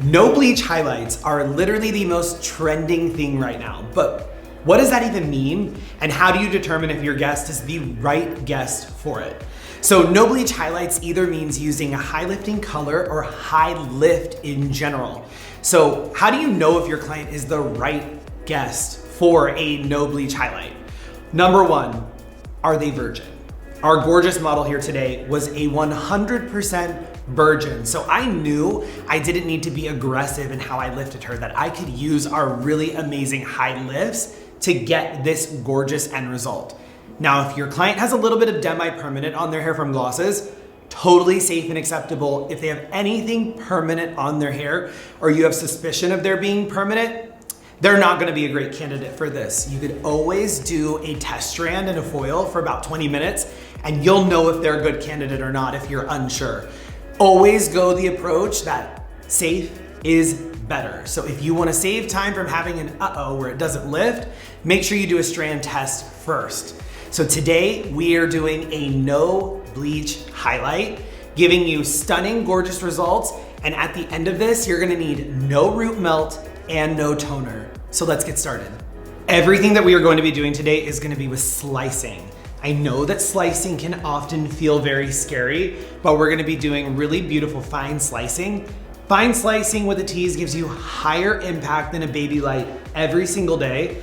No bleach highlights are literally the most trending thing right now, but what does that even mean? And how do you determine if your guest is the right guest for it? So no bleach highlights either means using a high lifting color or high lift in general. So how do you know if your client is the right guest for a no bleach highlight? Number one, are they virgin? Our gorgeous model here today was a 100% virgin. So I knew I didn't need to be aggressive in how I lifted her, that I could use our really amazing high lifts to get this gorgeous end result. Now, if your client has a little bit of demi-permanent on their hair from glosses, totally safe and acceptable. If they have anything permanent on their hair or you have suspicion of their being permanent, they're not gonna be a great candidate for this. You could always do a test strand and a foil for about 20 minutes and you'll know if they're a good candidate or not if you're unsure. Always go the approach that safe is better. So if you wanna save time from having an uh-oh where it doesn't lift, make sure you do a strand test first. So today we are doing a no bleach highlight, giving you stunning, gorgeous results. And at the end of this, you're gonna need no root melt and no toner. So let's get started. Everything that we are going to be doing today is gonna be with slicing. I know that slicing can often feel very scary, but we're gonna be doing really beautiful fine slicing. Fine slicing with a tease gives you higher impact than a baby light every single day.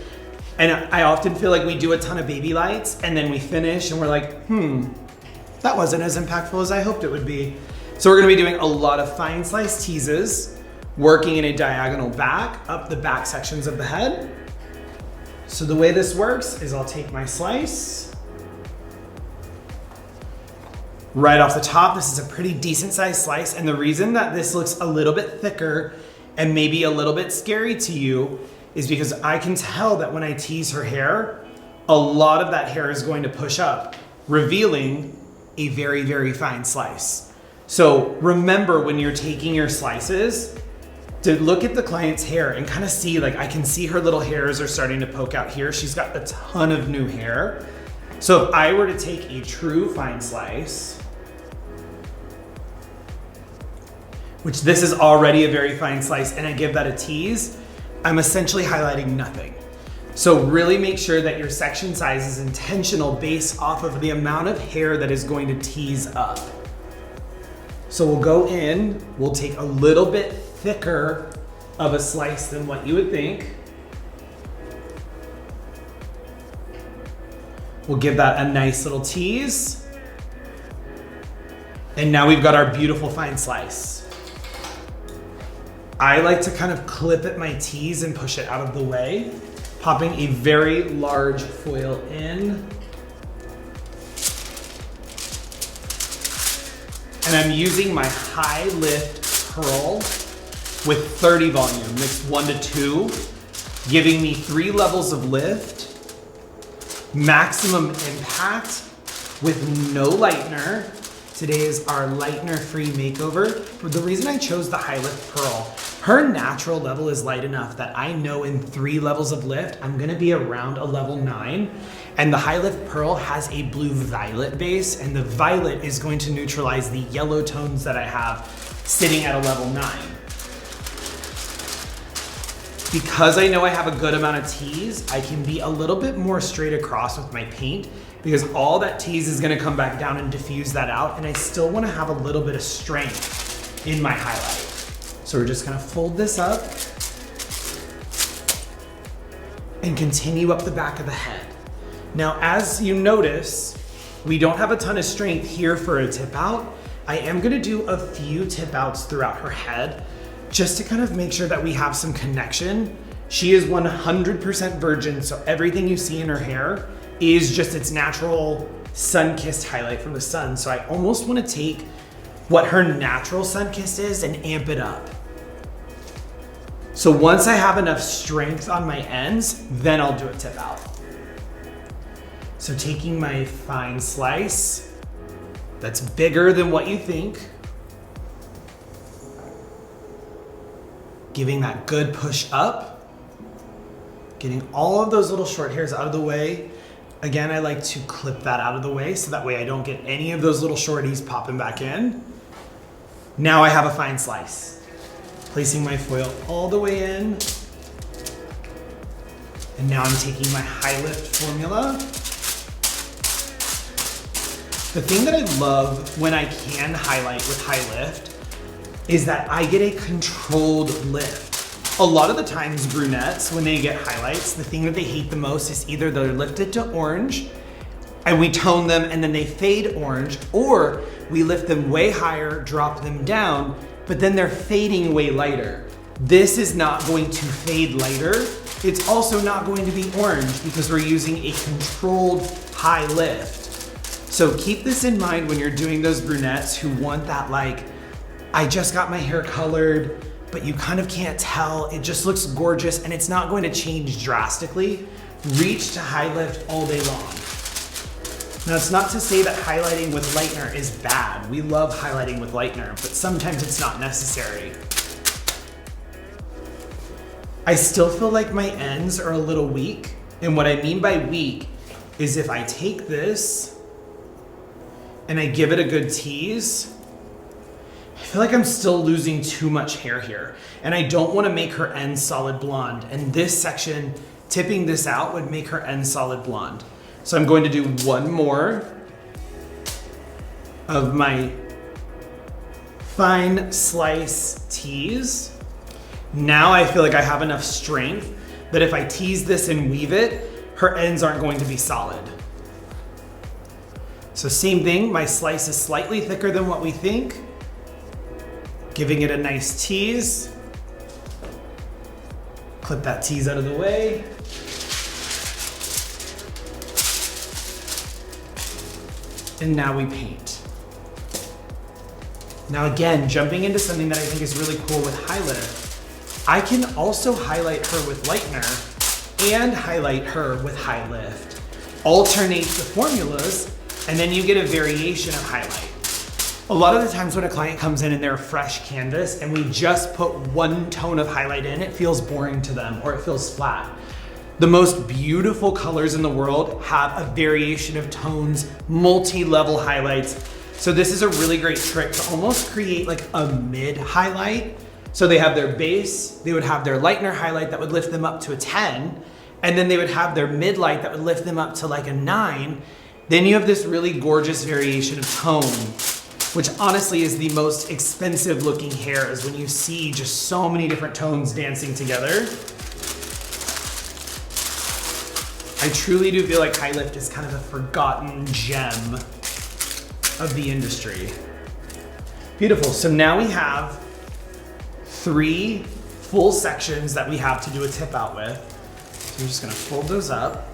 And I often feel like we do a ton of baby lights and then we finish and we're like, that wasn't as impactful as I hoped it would be. So we're gonna be doing a lot of fine slice teases, working in a diagonal back, up the back sections of the head. So the way this works is I'll take my slice. Right off the top, this is a pretty decent sized slice. And the reason that this looks a little bit thicker and maybe a little bit scary to you is because I can tell that when I tease her hair, a lot of that hair is going to push up, revealing a very, very fine slice. So remember when you're taking your slices to look at the client's hair and kind of see, like I can see her little hairs are starting to poke out here. She's got a ton of new hair. So if I were to take a true fine slice, which this is already a very fine slice, and I give that a tease, I'm essentially highlighting nothing. So really make sure that your section size is intentional based off of the amount of hair that is going to tease up. So we'll go in, we'll take a little bit thicker of a slice than what you would think. We'll give that a nice little tease. And now we've got our beautiful fine slice. I like to kind of clip at my tease and push it out of the way, popping a very large foil in. And I'm using my high lift pearl with 30 volume, mixed 1 to 2, giving me 3 levels of lift, maximum impact with no lightener. Today is our lightener-free makeover. But the reason I chose the high lift pearl, her natural level is light enough that I know in 3 levels of lift, I'm gonna be around a level 9. And the high lift pearl has a blue violet base, and the violet is going to neutralize the yellow tones that I have sitting at a level 9. Because I know I have a good amount of tease, I can be a little bit more straight across with my paint because all that tease is gonna come back down and diffuse that out, and I still wanna have a little bit of strength in my highlight. So we're just gonna fold this up and continue up the back of the head. Now, as you notice, we don't have a ton of strength here for a tip out. I am gonna do a few tip outs throughout her head just to kind of make sure that we have some connection. She is 100% virgin, so everything you see in her hair is just its natural sun-kissed highlight from the sun. So I almost wanna take what her natural sun-kissed is and amp it up. So once I have enough strength on my ends, then I'll do a tip out. So taking my fine slice, that's bigger than what you think, giving that good push up, getting all of those little short hairs out of the way. Again, I like to clip that out of the way so that way I don't get any of those little shorties popping back in. Now I have a fine slice. Placing my foil all the way in. And now I'm taking my high lift formula. The thing that I love when I can highlight with high lift is that I get a controlled lift. A lot of the times brunettes, when they get highlights, the thing that they hate the most is either they're lifted to orange and we tone them and then they fade orange, or we lift them way higher, drop them down, but then they're fading way lighter. This is not going to fade lighter. It's also not going to be orange because we're using a controlled high lift. So keep this in mind when you're doing those brunettes who want that, like, I just got my hair colored, but you kind of can't tell. It just looks gorgeous and it's not going to change drastically. Reach to high lift all day long. Now, it's not to say that highlighting with lightener is bad. We love highlighting with lightener, but sometimes it's not necessary. I still feel like my ends are a little weak. And what I mean by weak is if I take this and I give it a good tease, I feel like I'm still losing too much hair here. And I don't want to make her end solid blonde. And this section, tipping this out would make her end solid blonde. So I'm going to do one more of my fine slice tease. Now I feel like I have enough strength that if I tease this and weave it, her ends aren't going to be solid. So same thing, my slice is slightly thicker than what we think. Giving it a nice tease. Clip that tease out of the way. And now we paint. Now again, jumping into something that I think is really cool with high lift, I can also highlight her with lightener and highlight her with high lift. Alternate the formulas, and then you get a variation of highlight. A lot of the times when a client comes in and they're a fresh canvas and we just put one tone of highlight in, it feels boring to them or it feels flat. The most beautiful colors in the world have a variation of tones, multi-level highlights. So this is a really great trick to almost create like a mid highlight. So they have their base, they would have their lightener highlight that would lift them up to a 10, and then they would have their mid light that would lift them up to like a 9. Then you have this really gorgeous variation of tone, which honestly is the most expensive looking hair, is when you see just so many different tones dancing together. I truly do feel like high lift is kind of a forgotten gem of the industry. Beautiful, so now we have 3 full sections that we have to do a tip out with. So I'm just gonna fold those up.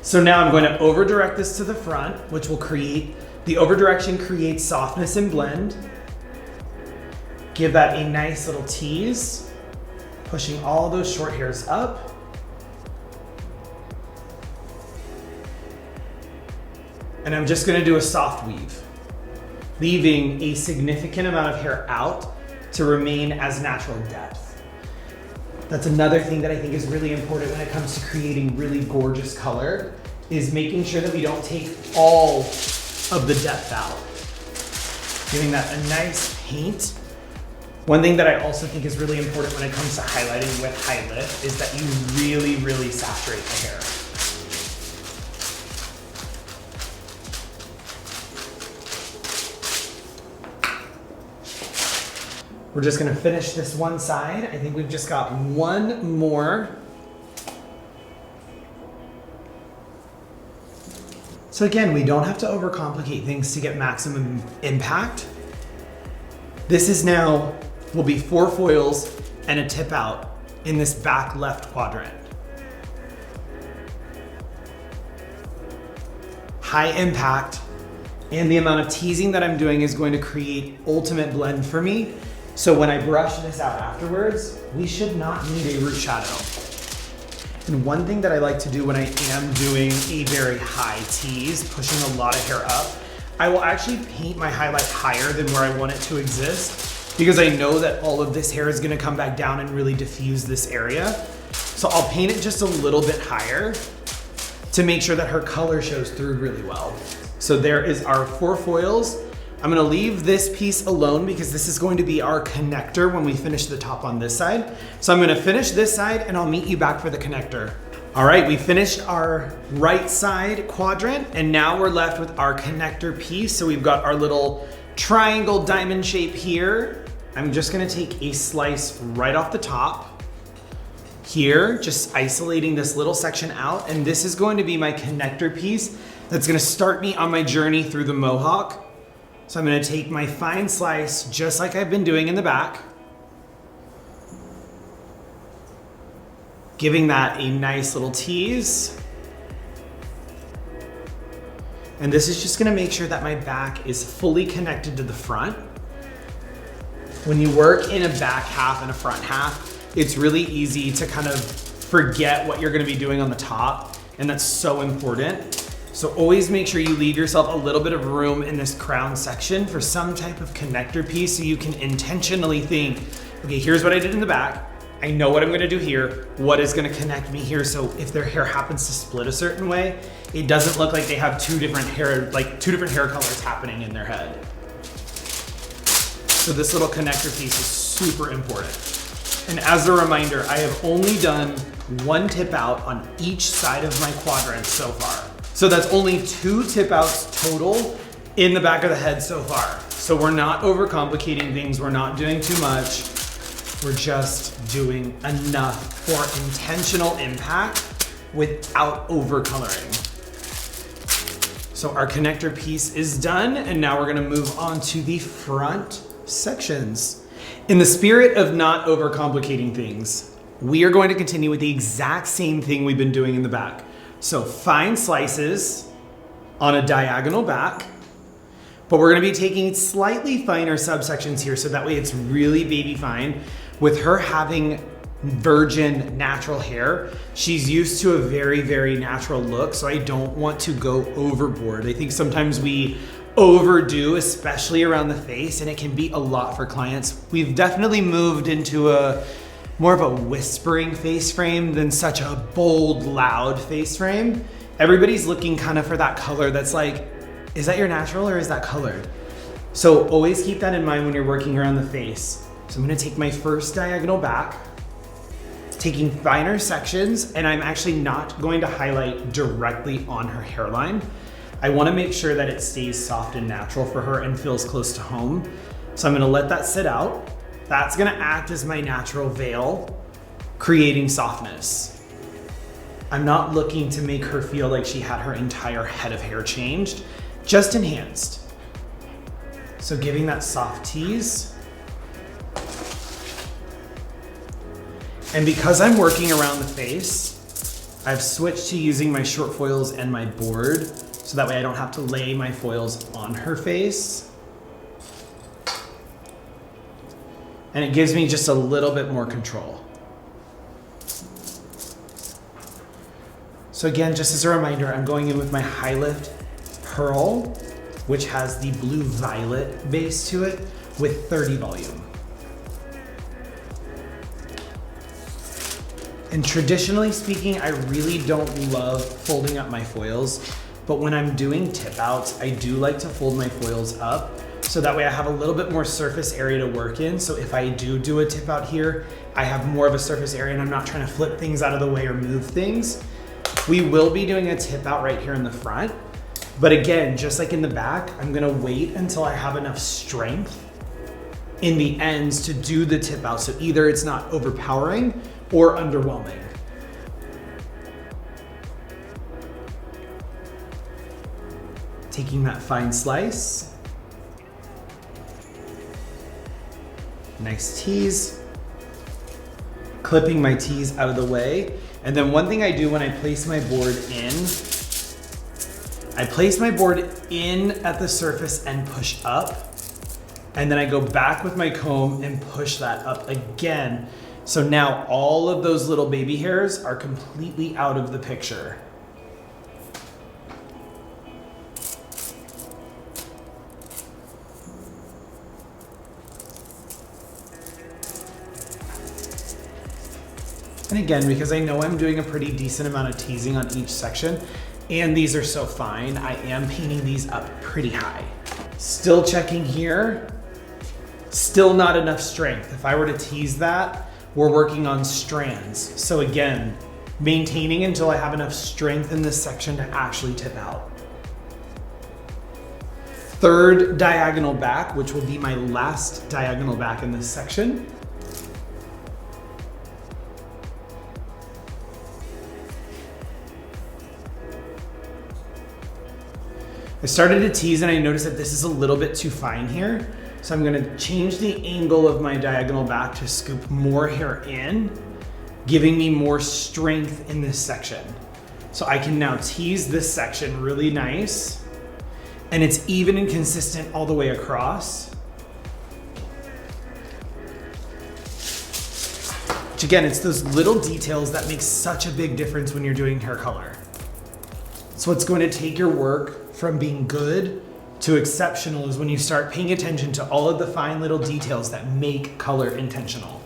So now I'm going to over direct this to the front, which will create, the over direction creates softness and blend. Give that a nice little tease, pushing all those short hairs up. And I'm just gonna do a soft weave, leaving a significant amount of hair out to remain as natural depth. That's another thing that I think is really important when it comes to creating really gorgeous color, is making sure that we don't take all of the depth out. Giving that a nice paint. One thing that I also think is really important when it comes to highlighting with high lift is that you really, really saturate the hair. We're just gonna finish this one side. I think we've just got one more. So again, we don't have to overcomplicate things to get maximum impact. This is now, will be 4 foils and a tip out in this back left quadrant. High impact, and the amount of teasing that I'm doing is going to create ultimate blend for me. So when I brush this out afterwards, we should not need a root shadow. And one thing that I like to do when I am doing a very high tease, pushing a lot of hair up, I will actually paint my highlight higher than where I want it to exist, because I know that all of this hair is gonna come back down and really diffuse this area. So I'll paint it just a little bit higher to make sure that her color shows through really well. So there is our 4 foils I'm gonna leave this piece alone because this is going to be our connector when we finish the top on this side. So I'm gonna finish this side and I'll meet you back for the connector. All right, we finished our right side quadrant and now we're left with our connector piece. So we've got our little triangle diamond shape here. I'm just gonna take a slice right off the top here, just isolating this little section out. And this is going to be my connector piece that's gonna start me on my journey through the mohawk. So I'm gonna take my fine slice, just like I've been doing in the back, giving that a nice little tease. And this is just gonna make sure that my back is fully connected to the front. When you work in a back half and a front half, it's really easy to kind of forget what you're gonna be doing on the top, and that's so important. So always make sure you leave yourself a little bit of room in this crown section for some type of connector piece so you can intentionally think, okay, here's what I did in the back. I know what I'm gonna do here. What is gonna connect me here? So if their hair happens to split a certain way, it doesn't look like they have two different hair colors happening in their head. So this little connector piece is super important. And as a reminder, I have only done one tip out on each side of my quadrant so far. So that's only 2 tip outs total in the back of the head so far. So we're not overcomplicating things. We're not doing too much. We're just doing enough for intentional impact without overcoloring. So our connector piece is done. And now we're gonna move on to the front sections. In the spirit of not overcomplicating things, we are going to continue with the exact same thing we've been doing in the back. So fine slices on a diagonal back, but we're gonna be taking slightly finer subsections here so that way it's really baby fine. With her having virgin natural hair, she's used to a very, very natural look, so I don't want to go overboard. I think sometimes we overdo, especially around the face, and it can be a lot for clients. We've definitely moved into more of a whispering face frame than such a bold, loud face frame. Everybody's looking kind of for that color that's like, is that your natural or is that colored? So always keep that in mind when you're working around the face. So I'm gonna take my first diagonal back, taking finer sections, and I'm actually not going to highlight directly on her hairline. I wanna make sure that it stays soft and natural for her and feels close to home. So I'm gonna let that sit out. That's gonna act as my natural veil, creating softness. I'm not looking to make her feel like she had her entire head of hair changed, just enhanced. So giving that soft tease. And because I'm working around the face, I've switched to using my short foils and my board, so that way I don't have to lay my foils on her face. And it gives me just a little bit more control. So again, just as a reminder, I'm going in with my high lift pearl, which has the blue violet base to it with 30 volume. And traditionally speaking, I really don't love folding up my foils, but when I'm doing tip outs, I do like to fold my foils up so that way I have a little bit more surface area to work in. So if I do a tip out here, I have more of a surface area and I'm not trying to flip things out of the way or move things. We will be doing a tip out right here in the front. But again, just like in the back, I'm gonna wait until I have enough strength in the ends to do the tip out. So either it's not overpowering or underwhelming. Taking that fine slice. Nice tease. Clipping my tease out of the way. And then one thing I do when I place my board in, I place my board in at the surface and push up. And then I go back with my comb and push that up again. So now all of those little baby hairs are completely out of the picture. And again, because I know I'm doing a pretty decent amount of teasing on each section, and these are so fine, I am painting these up pretty high. Still checking here. Still not enough strength. If I were to tease that, we're working on strands. So again, maintaining until I have enough strength in this section to actually tip out. Third diagonal back, which will be my last diagonal back in this section. I started to tease and I noticed that this is a little bit too fine here. So I'm gonna change the angle of my diagonal back to scoop more hair in, giving me more strength in this section. So I can now tease this section really nice, and it's even and consistent all the way across. Which again, it's those little details that make such a big difference when you're doing hair color. So what's going to take your work from being good to exceptional is when you start paying attention to all of the fine little details that make color intentional.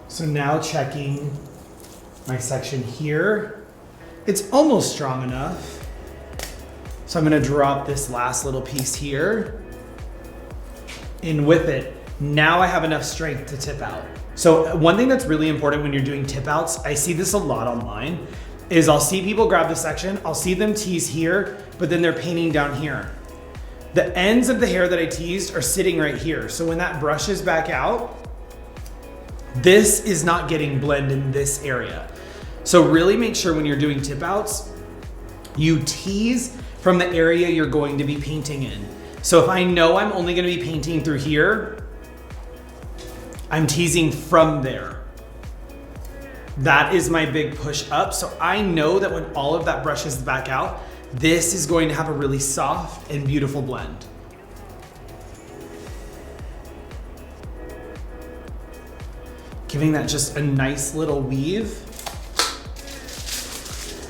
So now checking my section here. It's almost strong enough. So I'm gonna drop this last little piece here. In with it, now I have enough strength to tip out. So one thing that's really important when you're doing tip outs, I see this a lot online, is I'll see people grab the section, I'll see them tease here, but then they're painting down here. The ends of the hair that I teased are sitting right here. So when that brushes back out, this is not getting blend in this area. So really make sure when you're doing tip outs, you tease from the area you're going to be painting in. So if I know I'm only gonna be painting through here, I'm teasing from there. That is my big push up. So I know that when all of that brushes back out, this is going to have a really soft and beautiful blend. Giving that just a nice little weave.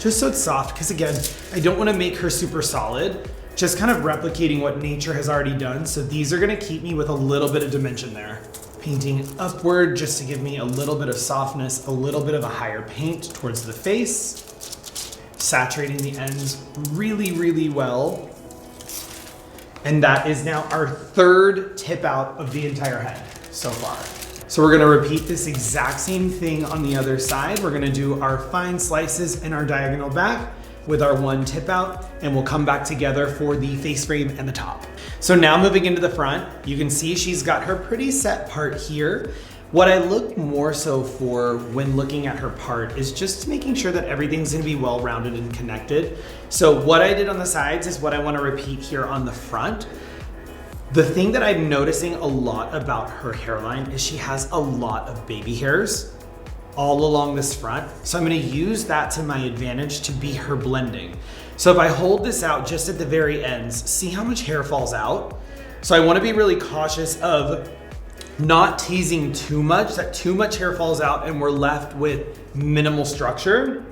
Just so it's soft, because again, I don't want to make her super solid, just kind of replicating what nature has already done. So these are going to keep me with a little bit of dimension there. Painting upward just to give me a little bit of softness, a little bit of a higher paint towards the face, saturating the ends really, really well. And that is now our third tip out of the entire head so far. So we're gonna repeat this exact same thing on the other side. We're gonna do our fine slices and our diagonal back with our one tip out, and we'll come back together for the face frame and the top. So now moving into the front, you can see she's got her pretty set part here. What I look more so for when looking at her part is just making sure that everything's gonna be well-rounded and connected. So what I did on the sides is what I wanna repeat here on the front. The thing that I'm noticing a lot about her hairline is she has a lot of baby hairs all along this front. So I'm gonna use that to my advantage to be her blending. So if I hold this out just at the very ends, see how much hair falls out? So I wanna be really cautious of not teasing too much, that too much hair falls out and we're left with minimal structure.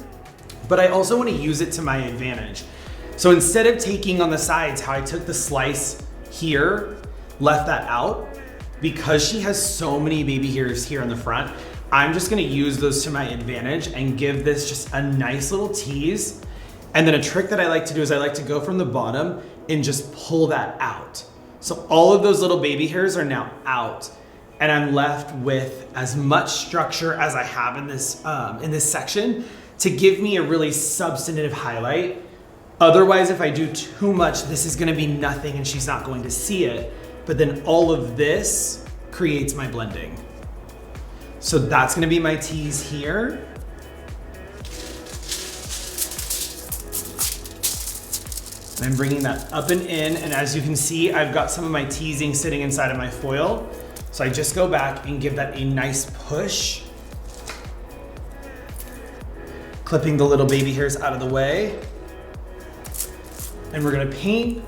But I also wanna use it to my advantage. So instead of taking on the sides how I took the slice here, left that out, because she has so many baby hairs here in the front, I'm just gonna use those to my advantage and give this just a nice little tease. And then a trick that I like to do is I like to go from the bottom and just pull that out. So all of those little baby hairs are now out, and I'm left with as much structure as I have in this section to give me a really substantive highlight. Otherwise, if I do too much, this is gonna be nothing and she's not going to see it. But then all of this creates my blending. So that's gonna be my tease here. And I'm bringing that up and in, and as you can see, I've got some of my teasing sitting inside of my foil. So I just go back and give that a nice push. Clipping the little baby hairs out of the way. And we're gonna paint.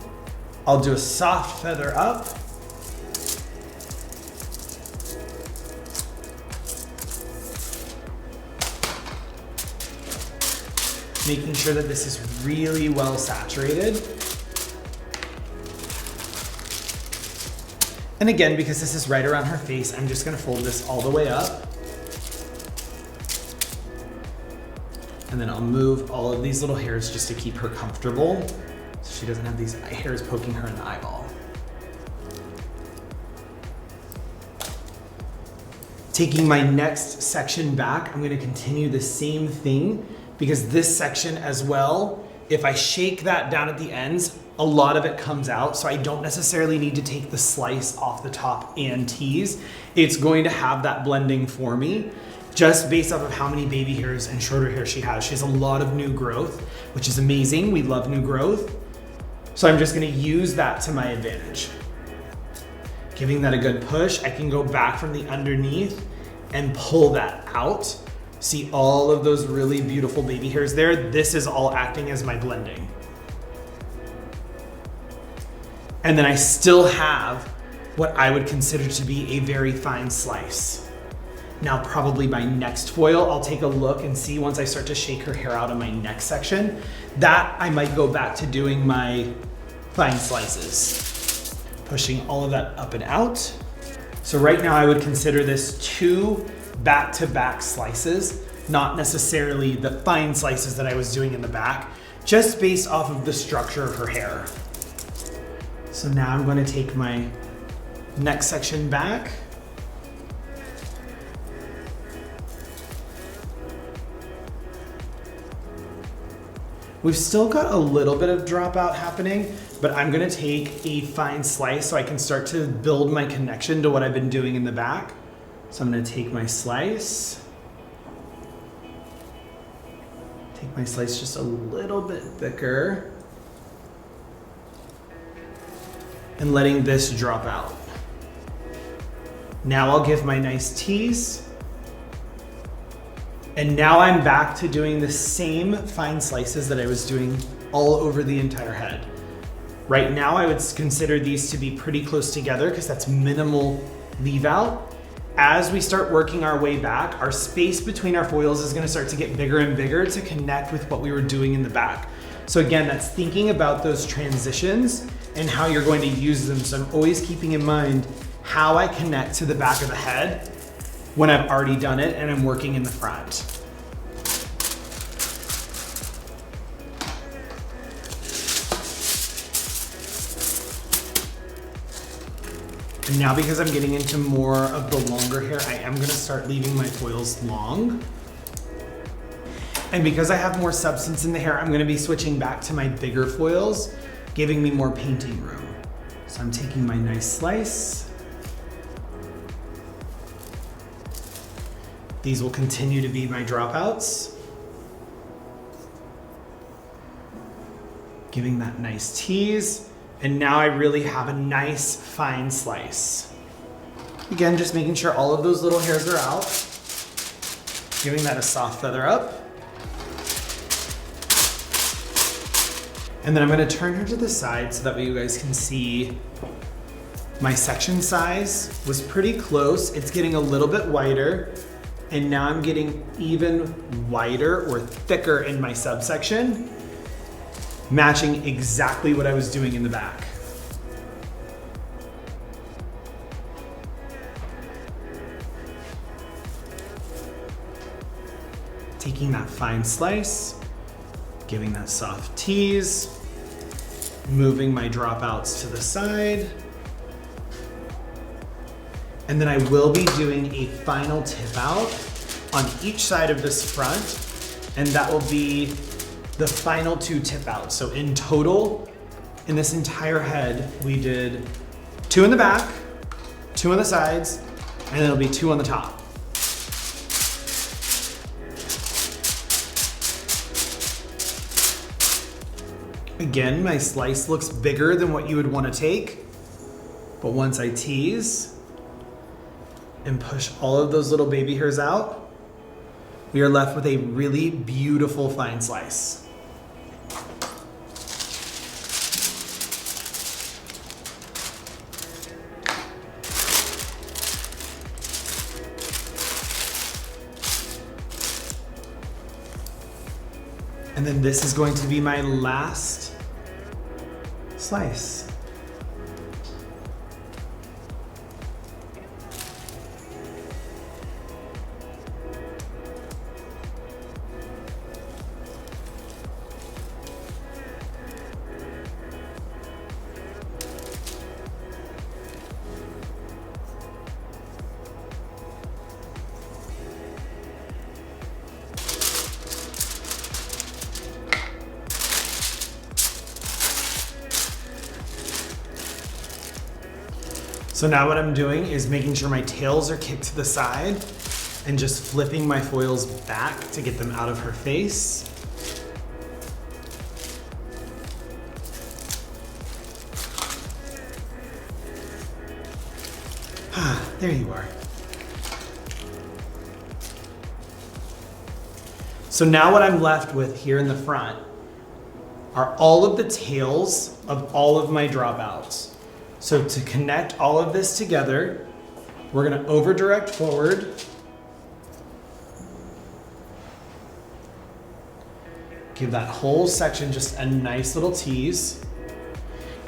I'll do a soft feather up. Making sure that this is really well saturated. And again, because this is right around her face, I'm just gonna fold this all the way up. And then I'll move all of these little hairs just to keep her comfortable. so she doesn't have these hairs poking her in the eyeball. Taking my next section back, I'm gonna continue the same thing because this section as well, if I shake that down at the ends, a lot of it comes out, so I don't necessarily need to take the slice off the top and tease. It's going to have that blending for me, just based off of how many baby hairs and shorter hair she has. She has a lot of new growth, which is amazing. We love new growth. So I'm just gonna use that to my advantage. Giving that a good push, I can go back from the underneath and pull that out. See all of those really beautiful baby hairs there? This is all acting as my blending. And then I still have what I would consider to be a very fine slice. Now, probably my next foil, I'll take a look and see once I start to shake her hair out in my next section, that I might go back to doing my fine slices. Pushing all of that up and out. So right now I would consider this 2 back-to-back slices, not necessarily the fine slices that I was doing in the back, just based off of the structure of her hair. So now I'm going to take my next section back. We've still got a little bit of dropout happening, but I'm gonna take a fine slice so I can start to build my connection to what I've been doing in the back. So I'm gonna take my slice. Take my slice just a little bit thicker. And letting this drop out. Now I'll give my nice tease. And now I'm back to doing the same fine slices that I was doing all over the entire head. Right now, I would consider these to be pretty close together because that's minimal leave out. As we start working our way back, our space between our foils is gonna start to get bigger and bigger to connect with what we were doing in the back. So again, that's thinking about those transitions and how you're going to use them. So I'm always keeping in mind how I connect to the back of the head when I've already done it and I'm working in the front. And now because I'm getting into more of the longer hair, I am gonna start leaving my foils long. And because I have more substance in the hair, I'm gonna be switching back to my bigger foils, giving me more painting room. So I'm taking my nice slice. These will continue to be my dropouts. Giving that nice tease. And now I really have a nice fine slice. Again, just making sure all of those little hairs are out. Giving that a soft feather up. And then I'm gonna turn her to the side so that way you guys can see my section size was pretty close. It's getting a little bit wider. And now I'm getting even wider or thicker in my subsection, matching exactly what I was doing in the back. Taking that fine slice, giving that soft tease, moving my dropouts to the side. And then I will be doing a final tip out on each side of this front, and that will be the final 2 tip outs. So in total, in this entire head, we did 2 in the back, 2 on the sides, and then it'll be 2 on the top. Again, my slice looks bigger than what you would want to take, but once I tease and push all of those little baby hairs out, we are left with a really beautiful fine slice. And then this is going to be my last slice. So now what I'm doing is making sure my tails are kicked to the side and just flipping my foils back to get them out of her face. There you are. So now what I'm left with here in the front are all of the tails of all of my dropouts. So to connect all of this together, we're gonna over direct forward. Give that whole section just a nice little tease.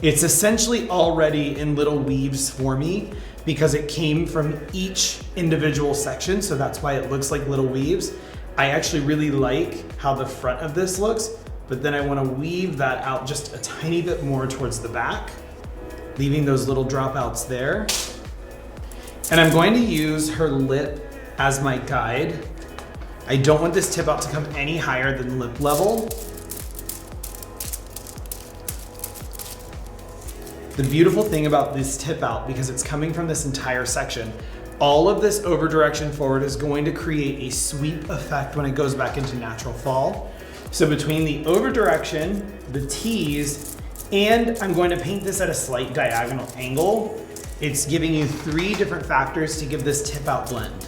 It's essentially already in little weaves for me because it came from each individual section, so that's why it looks like little weaves. I actually really like how the front of this looks, but then I want to weave that out just a tiny bit more towards the back, leaving those little dropouts there. And I'm going to use her lip as my guide. I don't want this tip out to come any higher than lip level. The beautiful thing about this tip out, because it's coming from this entire section, all of this over direction forward is going to create a sweep effect when it goes back into natural fall. So between the over direction, the tease, and I'm going to paint this at a slight diagonal angle, it's giving you 3 different factors to give this tip out blend.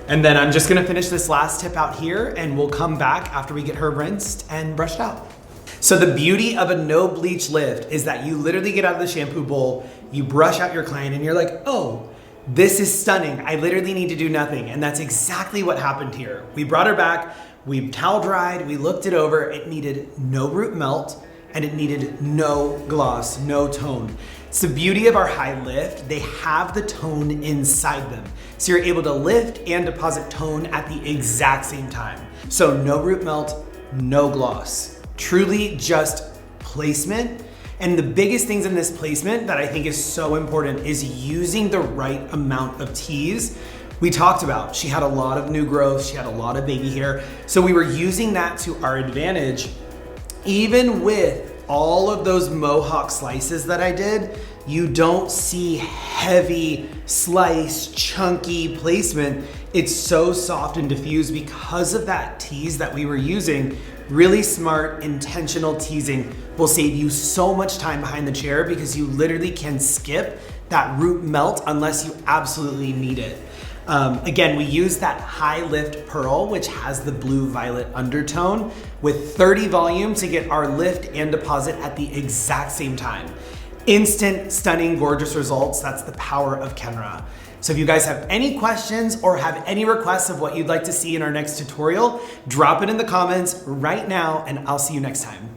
And then I'm just gonna finish this last tip out here and we'll come back after we get her rinsed and brushed out. So the beauty of a no bleach lift is that you literally get out of the shampoo bowl, you brush out your client and you're like, oh, this is stunning. I literally need to do nothing. And that's exactly what happened here. We brought her back, we towel dried, we looked it over. It needed no root melt and it needed no gloss, no tone. It's the beauty of our high lift. They have the tone inside them. So you're able to lift and deposit tone at the exact same time. So no root melt, no gloss. Truly just placement. And the biggest things in this placement that I think is so important is using the right amount of tease. We talked about, she had a lot of new growth, she had a lot of baby hair. So we were using that to our advantage. Even with all of those mohawk slices that I did, you don't see heavy slice, chunky placement. It's so soft and diffused because of that tease that we were using. Really smart, intentional teasing will save you so much time behind the chair because you literally can skip that root melt unless you absolutely need it. Again, we use that high lift pearl, which has the blue violet undertone with 30 volume to get our lift and deposit at the exact same time. Instant, stunning, gorgeous results. That's the power of Kenra. So if you guys have any questions or have any requests of what you'd like to see in our next tutorial, drop it in the comments right now and I'll see you next time.